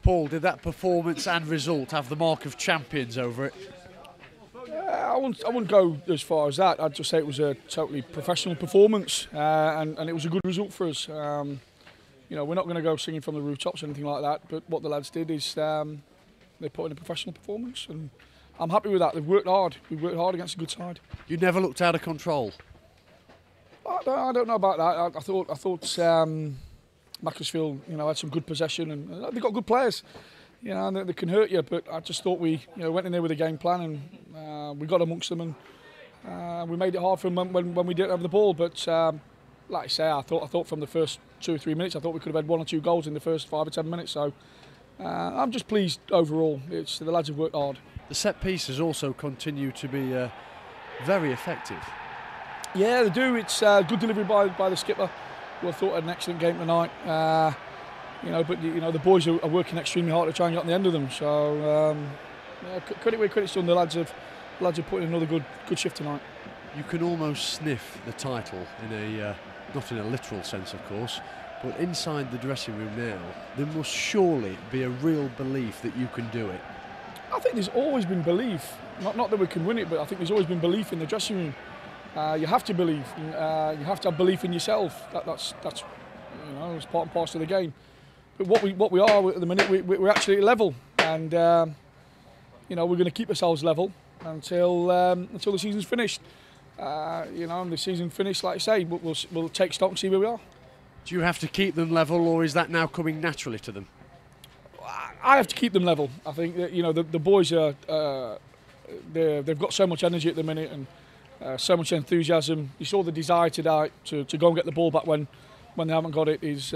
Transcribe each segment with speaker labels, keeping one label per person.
Speaker 1: Paul, did that performance and result have the mark of champions over it?
Speaker 2: I wouldn't go as far as that. I'd just say it was a totally professional performance, and it was a good result for us. You know, we're not going to go singing from the rooftops or anything like that, but what the lads did is they put in a professional performance, and I'm happy with that. They've worked hard. We've worked hard against a good side.
Speaker 1: You never looked out of control?
Speaker 2: I don't know about that. I thought Macclesfield, you know, had some good possession, and they've got good players. You know, and they can hurt you, but I just thought we, you know, went in there with a game plan, and we got amongst them, and we made it hard for them when we didn't have the ball. But like I say, I thought from the first 2 or 3 minutes, I thought we could have had 1 or 2 goals in the first 5 or 10 minutes. So I'm just pleased overall. The lads have worked hard.
Speaker 1: The set pieces also continue to be very effective.
Speaker 2: Yeah, they do. It's good delivery by the skipper, who I thought had an excellent game tonight. You know, but you know the boys are working extremely hard to try and get on the end of them. So yeah, credit where credit's done. The lads have put in another good shift tonight.
Speaker 1: You can almost sniff the title in a not in a literal sense, of course, but inside the dressing room now, there must surely be a real belief that you can do it.
Speaker 2: I think there's always been belief. Not that we can win it, but I think there's always been belief in the dressing room. You have to believe. You have to have belief in yourself. That's you know, it's part and parcel of the game. But what we are at the minute, we're actually at level, and you know, we're going to keep ourselves level until the season's finished. You know, and the season finished, like I say, we'll take stock and see where we are.
Speaker 1: Do you have to keep them level, or is that now coming naturally to them?
Speaker 2: I have to keep them level. I think that, you know, the boys are they've got so much energy at the minute, and so much enthusiasm. You saw the desire today to go and get the ball back when they haven't got it is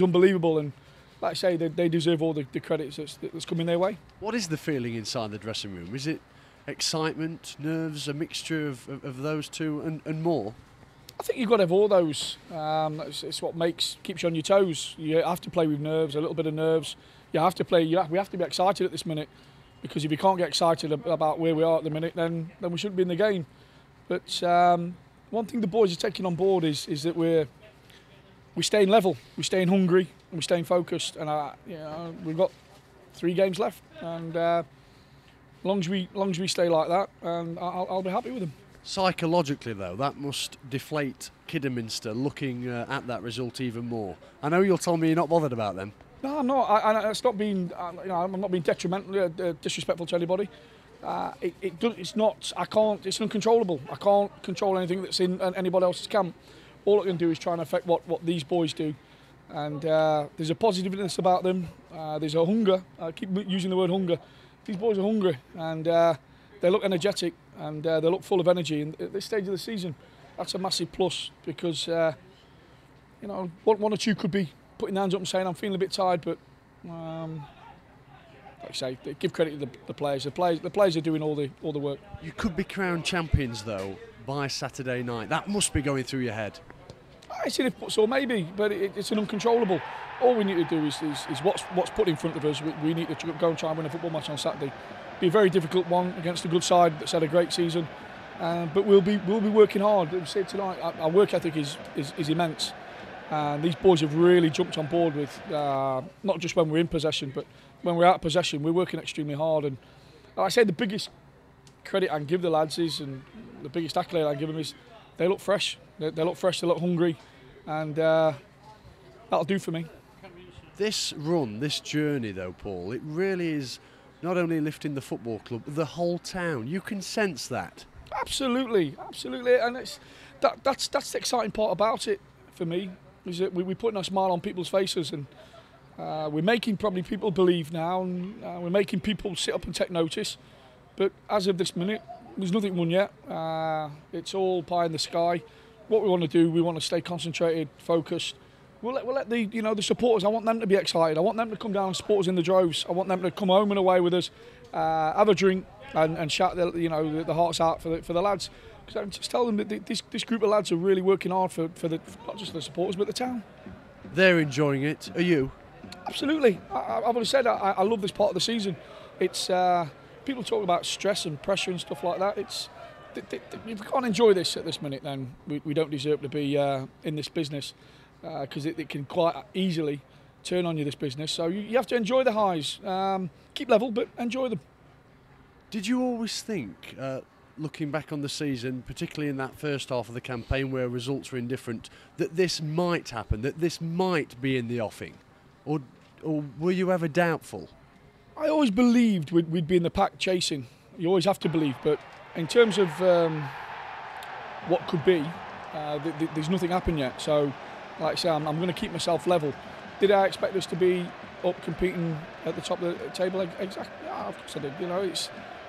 Speaker 2: unbelievable, and like I say, they deserve all the credit that's coming their way. What
Speaker 1: is the feeling inside the dressing room? Is it excitement, nerves, a mixture of those two and more?
Speaker 2: I think you've got to have all those. It's what keeps you on your toes. You have to play with nerves, a little bit of nerves. You have to play. We have to be excited at this minute, because if you can't get excited about where we are at the minute, then we shouldn't be in the game. But one thing the boys are taking on board is that we're staying level, we're staying hungry, and we're staying focused. And you know, we've got 3 games left, and as long as we stay like that, I'll be happy with them.
Speaker 1: Psychologically, though, that must deflate Kidderminster looking at that result even more. I know you'll tell me you're not bothered about them.
Speaker 2: No, I'm not. It's not being. You know, I'm not being detrimental, disrespectful to anybody. It's not. I can't. It's uncontrollable. I can't control anything that's in anybody else's camp. All I can do is try and affect what these boys do. And there's a positiveness about them. There's a hunger. I keep using the word hunger. These boys are hungry, and they look energetic, and they look full of energy. And at this stage of the season, that's a massive plus, because you know, one or two could be putting their hands up and saying, I'm feeling a bit tired, but like I say, give credit to the players. The players are doing all the work.
Speaker 1: You could be crowned champions, though, by Saturday night. That must be going through your head.
Speaker 2: I said so, maybe, but it's an uncontrollable. All we need to do is what's put in front of us. We need to go and try and win a football match on Saturday. Be a very difficult one against a good side that's had a great season, but we'll be working hard. As I said tonight, our work ethic is immense, and these boys have really jumped on board with not just when we're in possession, but when we're out of possession, we're working extremely hard. And like I say, the biggest credit I can give the lads is, and the biggest accolade I can give them is, they look fresh. They look fresh. They look hungry, and that'll do for me.
Speaker 1: This run, this journey, though, Paul, it really is not only lifting the football club, the whole town. You can sense that. Absolutely,
Speaker 2: and that's the exciting part about it for me, is that we're putting a smile on people's faces, and we're making probably people believe now, and we're making people sit up and take notice. But as of this minute, there's nothing won yet. It's all pie in the sky. What we want to do, we want to stay concentrated, focused. We'll let the supporters. I want them to be excited. I want them to come down and support us in the droves. I want them to come home and away with us, have a drink, and shout the hearts out for the lads. Because I just tell them that this group of lads are really working hard for not just the supporters but the town. They're enjoying it. Are you? Absolutely. I've always said I love this part of the season. It's people talk about stress and pressure and stuff like that. If we can't enjoy this at this minute, then we don't deserve to be in this business, because it can quite easily turn on you, this business. So you have to enjoy the highs. Keep level, but enjoy them.
Speaker 1: Did you always think, looking back on the season, particularly in that first half of the campaign where results were indifferent, that this might happen, that this might be in the offing? Or were you ever doubtful?
Speaker 2: I always believed we'd be in the pack chasing. You always have to believe, but in terms of what could be, there's nothing happened yet. So, like I say, I'm going to keep myself level. Did I expect us to be up competing at the top of the table? Exactly. Yeah, of course I did. You know,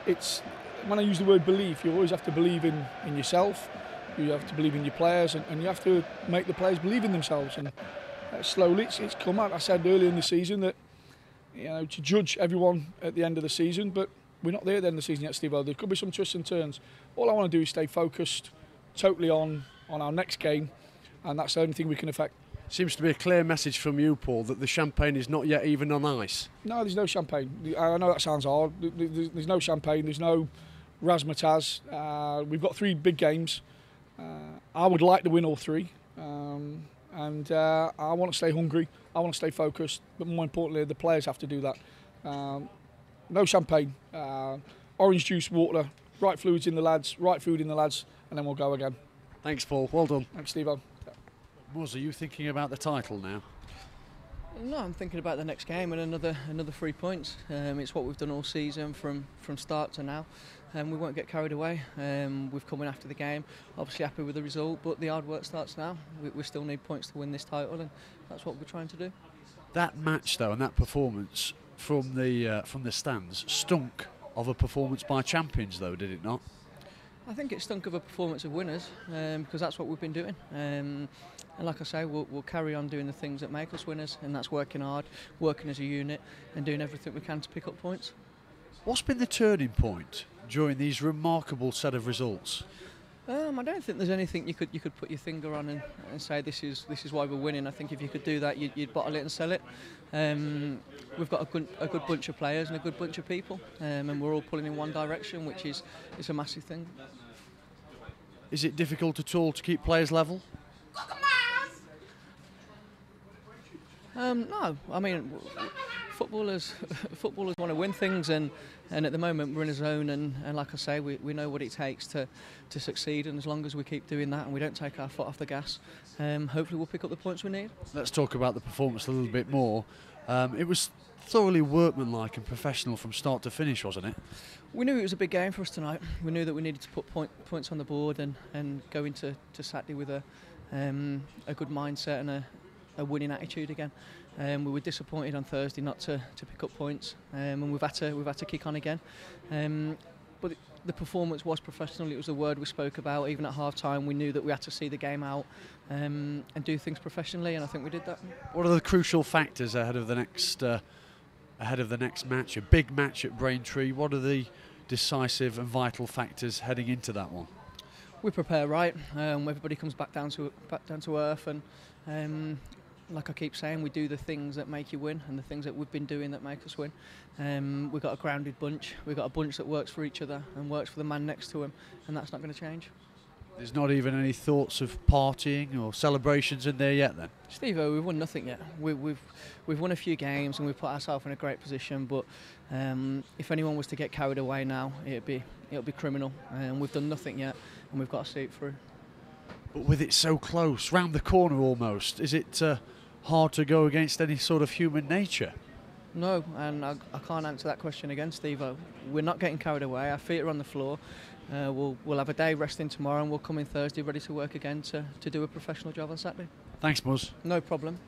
Speaker 2: it's when I use the word belief, you always have to believe in yourself. You have to believe in your players, and you have to make the players believe in themselves. And slowly, it's come out. I said earlier in the season that, you know, to judge everyone at the end of the season, but we're not there at the end of the season yet, Steve. There could be some twists and turns. All I want to do is stay focused, totally on our next game, and that's the only thing we can affect.
Speaker 1: Seems to be a clear message from you, Paul, that the champagne is not yet even on ice.
Speaker 2: No, there's no champagne. I know that sounds hard. There's no champagne. There's no razzmatazz. We've got 3 big games. I would like to win all 3. And I want to stay hungry. I want to stay focused. But more importantly, the players have to do that. No champagne. Orange juice, water, right fluids in the lads, right food in the lads, and then we'll go again.
Speaker 1: Thanks, Paul. Well done.
Speaker 2: Thanks, Steve-O.
Speaker 1: Muzz, are you thinking about the title now?
Speaker 3: No, I'm thinking about the next game and another 3 points. It's what we've done all season from start to now. We won't get carried away. We've come in after the game, obviously happy with the result, but the hard work starts now. We still need points to win this title, and that's what we're trying to do.
Speaker 1: That match, though, and that performance from the stands stunk of a performance by champions, though, did it not?
Speaker 3: I think it stunk of a performance of winners, because that's what we've been doing. And like I say, we'll carry on doing the things that make us winners, and that's working hard, working as a unit, and doing everything we can to pick up points.
Speaker 1: What's been the turning point during these remarkable set of results?
Speaker 3: I don't think there's anything you could put your finger on and say this is why we're winning. I think if you could do that, you'd bottle it and sell it. We've got a good bunch of players and a good bunch of people, and we're all pulling in one direction, which is a massive thing.
Speaker 1: Is it difficult at all to keep players level?
Speaker 3: No, I mean, footballers want to win things, and at the moment we're in a zone, and like I say, we know what it takes to succeed, and as long as we keep doing that and we don't take our foot off the gas, hopefully we'll pick up the points we need. Let's
Speaker 1: talk about the performance a little bit more. It was thoroughly workmanlike and professional from start to finish, wasn't it?
Speaker 3: We knew it was a big game for us tonight. We knew that we needed to put points on the board and go into Saturday with a good mindset and a winning attitude again. We were disappointed on Thursday not to pick up points, and we've had to kick on again. But the performance was professional. It was the word we spoke about. Even at half time, we knew that we had to see the game out and do things professionally, and I think we did that.
Speaker 1: What are the crucial factors ahead of the next match? A big match at Braintree. What are the decisive and vital factors heading into that one?
Speaker 3: We prepare right. Everybody comes back down to earth, and like I keep saying, we do the things that make you win, and the things that we've been doing that make us win. We've got a grounded bunch. We've got a bunch that works for each other and works for the man next to him, and that's not going to change.
Speaker 1: There's not even any thoughts of partying or celebrations in there yet, then?
Speaker 3: Steve-O, we've won nothing yet. We've won a few games and we've put ourselves in a great position, but if anyone was to get carried away now, it'll be criminal. We've done nothing yet, and we've got to see it through.
Speaker 1: But with it so close, round the corner almost, is it hard to go against any sort of human nature?
Speaker 3: No, and I can't answer that question again, Steve-O. We're not getting carried away. Our feet are on the floor. We'll have a day resting tomorrow, and we'll come in Thursday ready to work again to do a professional job on Saturday.
Speaker 1: Thanks, Muzz.
Speaker 3: No problem.